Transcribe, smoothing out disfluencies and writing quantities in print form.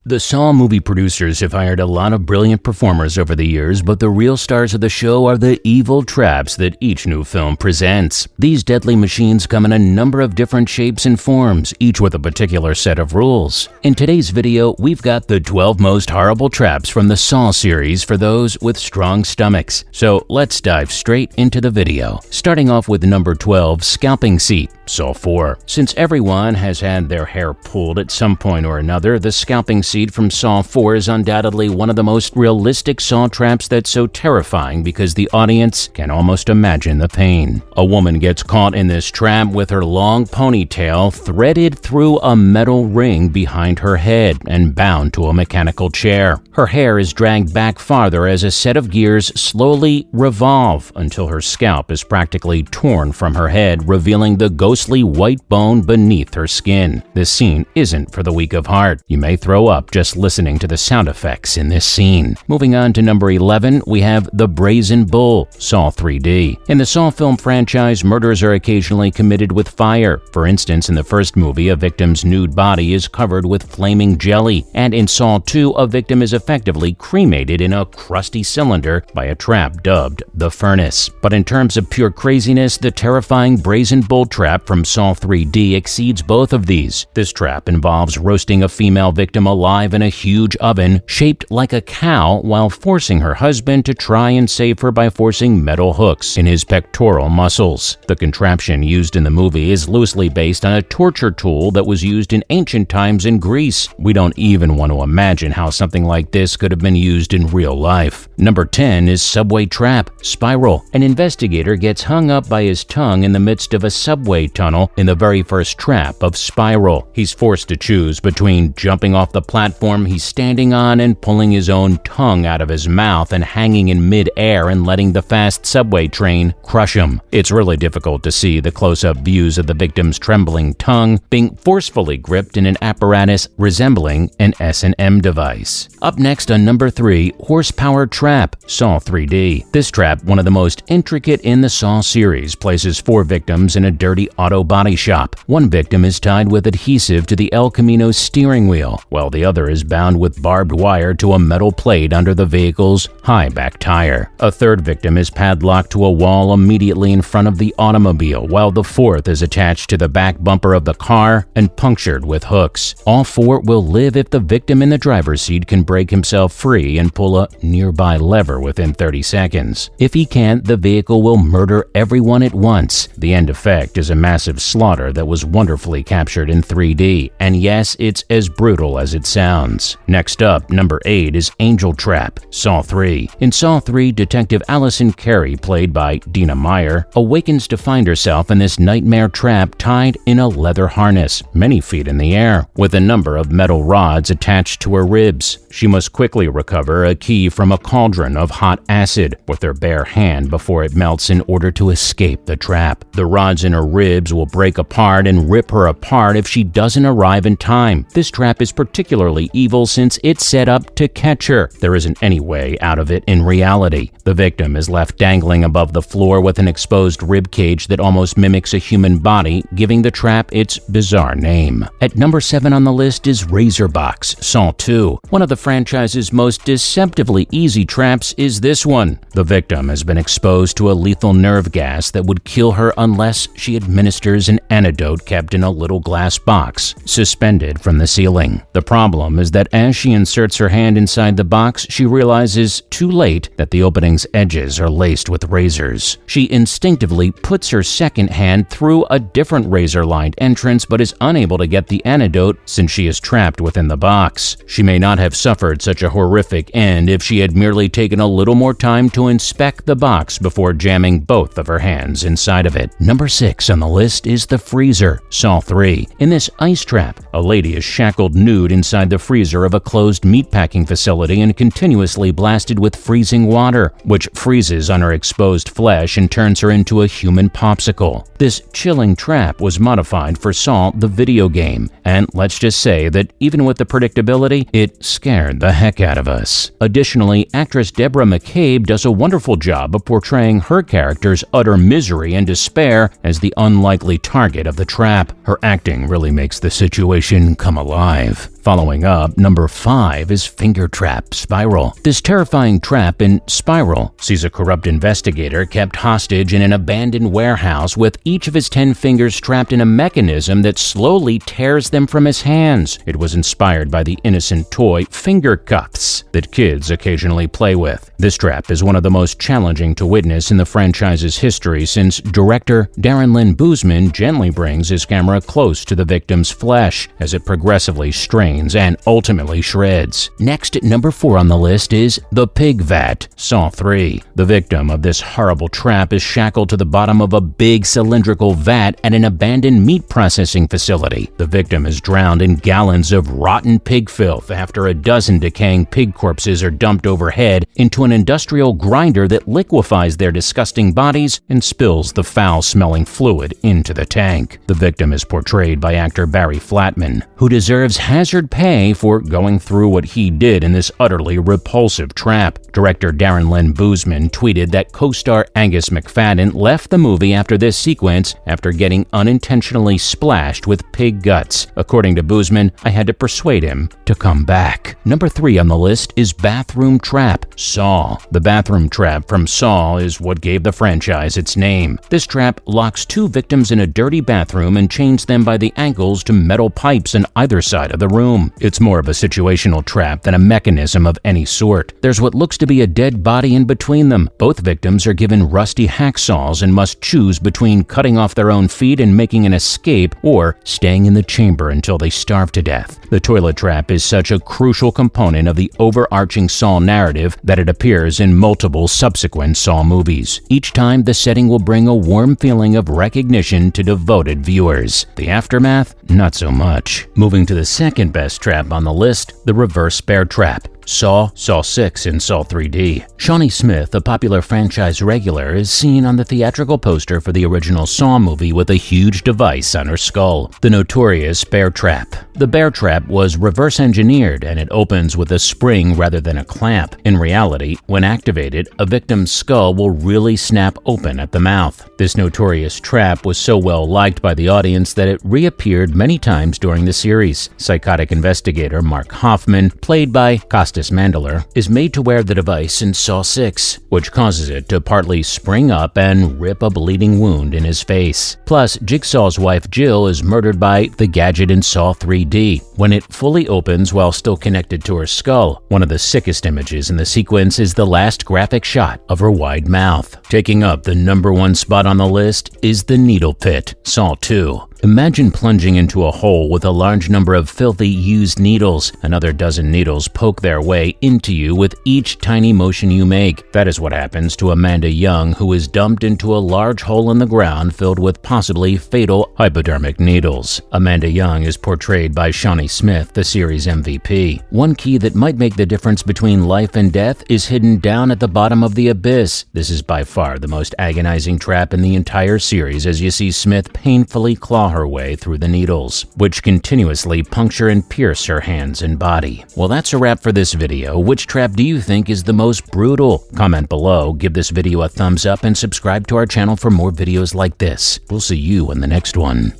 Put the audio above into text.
The Saw movie producers have hired a lot of brilliant performers over the years, but the real stars of the show are the evil traps that each new film presents. These deadly machines come in a number of different shapes and forms, each with a particular set of rules. In today's video, we've got the 12 most horrible traps from the Saw series for those with strong stomachs. So let's dive straight into the video. Starting off with number 12, Scalping Seat, Saw 4. Since everyone has had their hair pulled at some point or another, the scalping seat from Saw 4 is undoubtedly one of the most realistic Saw traps that's so terrifying because the audience can almost imagine the pain. A woman gets caught in this trap with her long ponytail threaded through a metal ring behind her head and bound to a mechanical chair. Her hair is dragged back farther as a set of gears slowly revolve until her scalp is practically torn from her head, revealing the ghostly white bone beneath her skin. This scene isn't for the weak of heart. You may throw up just listening to the sound effects in this scene. Moving on to number 11, we have The Brazen Bull, Saw 3D. In the Saw film franchise, murders are occasionally committed with fire. For instance, in the first movie, a victim's nude body is covered with flaming jelly, and in Saw 2, a victim is effectively cremated in a crusty cylinder by a trap dubbed the Furnace. But in terms of pure craziness, the terrifying Brazen Bull trap from Saw 3D exceeds both of these. This trap involves roasting a female victim alive in a huge oven shaped like a cow while forcing her husband to try and save her by forcing metal hooks in his pectoral muscles. The contraption used in the movie is loosely based on a torture tool that was used in ancient times in Greece. We don't even want to imagine how something like this could have been used in real life. Number 10 is Subway Trap, Spiral. An investigator gets hung up by his tongue in the midst of a subway tunnel in the very first trap of Spiral. He's forced to choose between jumping off the platform he's standing on and pulling his own tongue out of his mouth and hanging in mid-air and letting the fast subway train crush him. It's really difficult to see the close-up views of the victim's trembling tongue being forcefully gripped in an apparatus resembling an S&M device. Up next on number 3, Horsepower Trap, Saw 3D. This trap, one of the most intricate in the Saw series, places 4 victims in a dirty auto body shop. One victim is tied with adhesive to the El Camino steering wheel, while the other is bound with barbed wire to a metal plate under the vehicle's high back tire. A third victim is padlocked to a wall immediately in front of the automobile, while the fourth is attached to the back bumper of the car and punctured with hooks. All 4 will live if the victim in the driver's seat can break himself free and pull a nearby lever within 30 seconds. If he can't, the vehicle will murder everyone at once. The end effect is a massive slaughter that was wonderfully captured in 3D, and yes, it's as brutal as it sounds. Next up, number 8 is Angel Trap, Saw 3. In Saw 3, Detective Allison Carey, played by Dina Meyer, awakens to find herself in this nightmare trap tied in a leather harness, many feet in the air, with a number of metal rods attached to her ribs. She must quickly recover a key from a cauldron of hot acid with her bare hand before it melts in order to escape the trap. The rods in her ribs will break apart and rip her apart if she doesn't arrive in time. This trap is particularly evil since it's set up to catch her. There isn't any way out of it in reality. The victim is left dangling above the floor with an exposed rib cage that almost mimics a human body, giving the trap its bizarre name. At number 7 on the list is Razorbox, Saw 2. One of the franchise's most deceptively easy traps is this one. The victim has been exposed to a lethal nerve gas that would kill her unless she administers an antidote kept in a little glass box, suspended from the ceiling. The problem is that as she inserts her hand inside the box, she realizes too late that the opening's edges are laced with razors. She instinctively puts her second hand through a different razor-lined entrance but is unable to get the antidote since she is trapped within the box. She may not have suffered such a horrific end if she had merely taken a little more time to inspect the box before jamming both of her hands inside of it. Number 6 on the list is the Freezer, Saw 3. In this ice trap, a lady is shackled nude inside the freezer of a closed meatpacking facility and continuously blasted with freezing water, which freezes on her exposed flesh and turns her into a human popsicle. This chilling trap was modified for Saw the video game, and let's just say that even with the predictability, it scared the heck out of us. Additionally, actress Deborah McCabe does a wonderful job of portraying her character's utter misery and despair as the unlikely target of the trap. Her acting really makes the situation come alive. Following up, number 5 is Finger Trap Spiral. This terrifying trap in Spiral sees a corrupt investigator kept hostage in an abandoned warehouse with each of his 10 fingers trapped in a mechanism that slowly tears them from his hands. It was inspired by the innocent toy finger cuffs that kids occasionally play with. This trap is one of the most challenging to witness in the franchise's history since director Darren Lynn Bousman gently brings his camera close to the victim's flesh as it progressively strains and ultimately shreds. Next at number 4 on the list is The Pig Vat, Saw 3. The victim of this horrible trap is shackled to the bottom of a big cylindrical vat at an abandoned meat processing facility. The victim is drowned in gallons of rotten pig filth after a dozen decaying pig corpses are dumped overhead into an industrial grinder that liquefies their disgusting bodies and spills the foul-smelling fluid into the tank. The victim is portrayed by actor Barry Flatman, who deserves hazard pay for going through what he did in this utterly repulsive trap. Director Darren Lynn Bousman tweeted that co-star Angus McFadden left the movie after this sequence after getting unintentionally splashed with pig guts. According to Bousman, I had to persuade him to come back. Number 3 on the list is Bathroom Trap, Saw. The bathroom trap from Saw is what gave the franchise its name. This trap locks 2 victims in a dirty bathroom and chains them by the ankles to metal pipes on either side of the room. It's more of a situational trap than a mechanism of any sort. There's what looks to be a dead body in between them. Both victims are given rusty hacksaws and must choose between cutting off their own feet and making an escape or staying in the chamber until they starve to death. The toilet trap is such a crucial component of the overarching Saw narrative that it appears in multiple subsequent Saw movies. Each time, the setting will bring a warm feeling of recognition to devoted viewers. The aftermath, not so much. Moving to the second best trap on the list, the reverse bear trap. Saw 6, and Saw 3D. Shawnee Smith, a popular franchise regular, is seen on the theatrical poster for the original Saw movie with a huge device on her skull, the notorious bear trap. The bear trap was reverse engineered and it opens with a spring rather than a clamp. In reality, when activated, a victim's skull will really snap open at the mouth. This notorious trap was so well liked by the audience that it reappeared many times during the series. Psychotic investigator Mark Hoffman, played by Costas Mandler, is made to wear the device in Saw 6, which causes it to partly spring up and rip a bleeding wound in his face. Plus, Jigsaw's wife Jill is murdered by the gadget in Saw 3D, when it fully opens while still connected to her skull. One of the sickest images in the sequence is the last graphic shot of her wide mouth. Taking up the number 1 spot on the list is the Needle Pit, Saw 2. Imagine plunging into a hole with a large number of filthy used needles. Another dozen needles poke their way into you with each tiny motion you make. That is what happens to Amanda Young, who is dumped into a large hole in the ground filled with possibly fatal hypodermic needles. Amanda Young is portrayed by Shawnee Smith, the series MVP. One key that might make the difference between life and death is hidden down at the bottom of the abyss. This is by far the most agonizing trap in the entire series as you see Smith painfully claw her way through the needles, which continuously puncture and pierce her hands and body. Well, that's a wrap for this video. Which trap do you think is the most brutal? Comment below, give this video a thumbs up, and subscribe to our channel for more videos like this. We'll see you in the next one.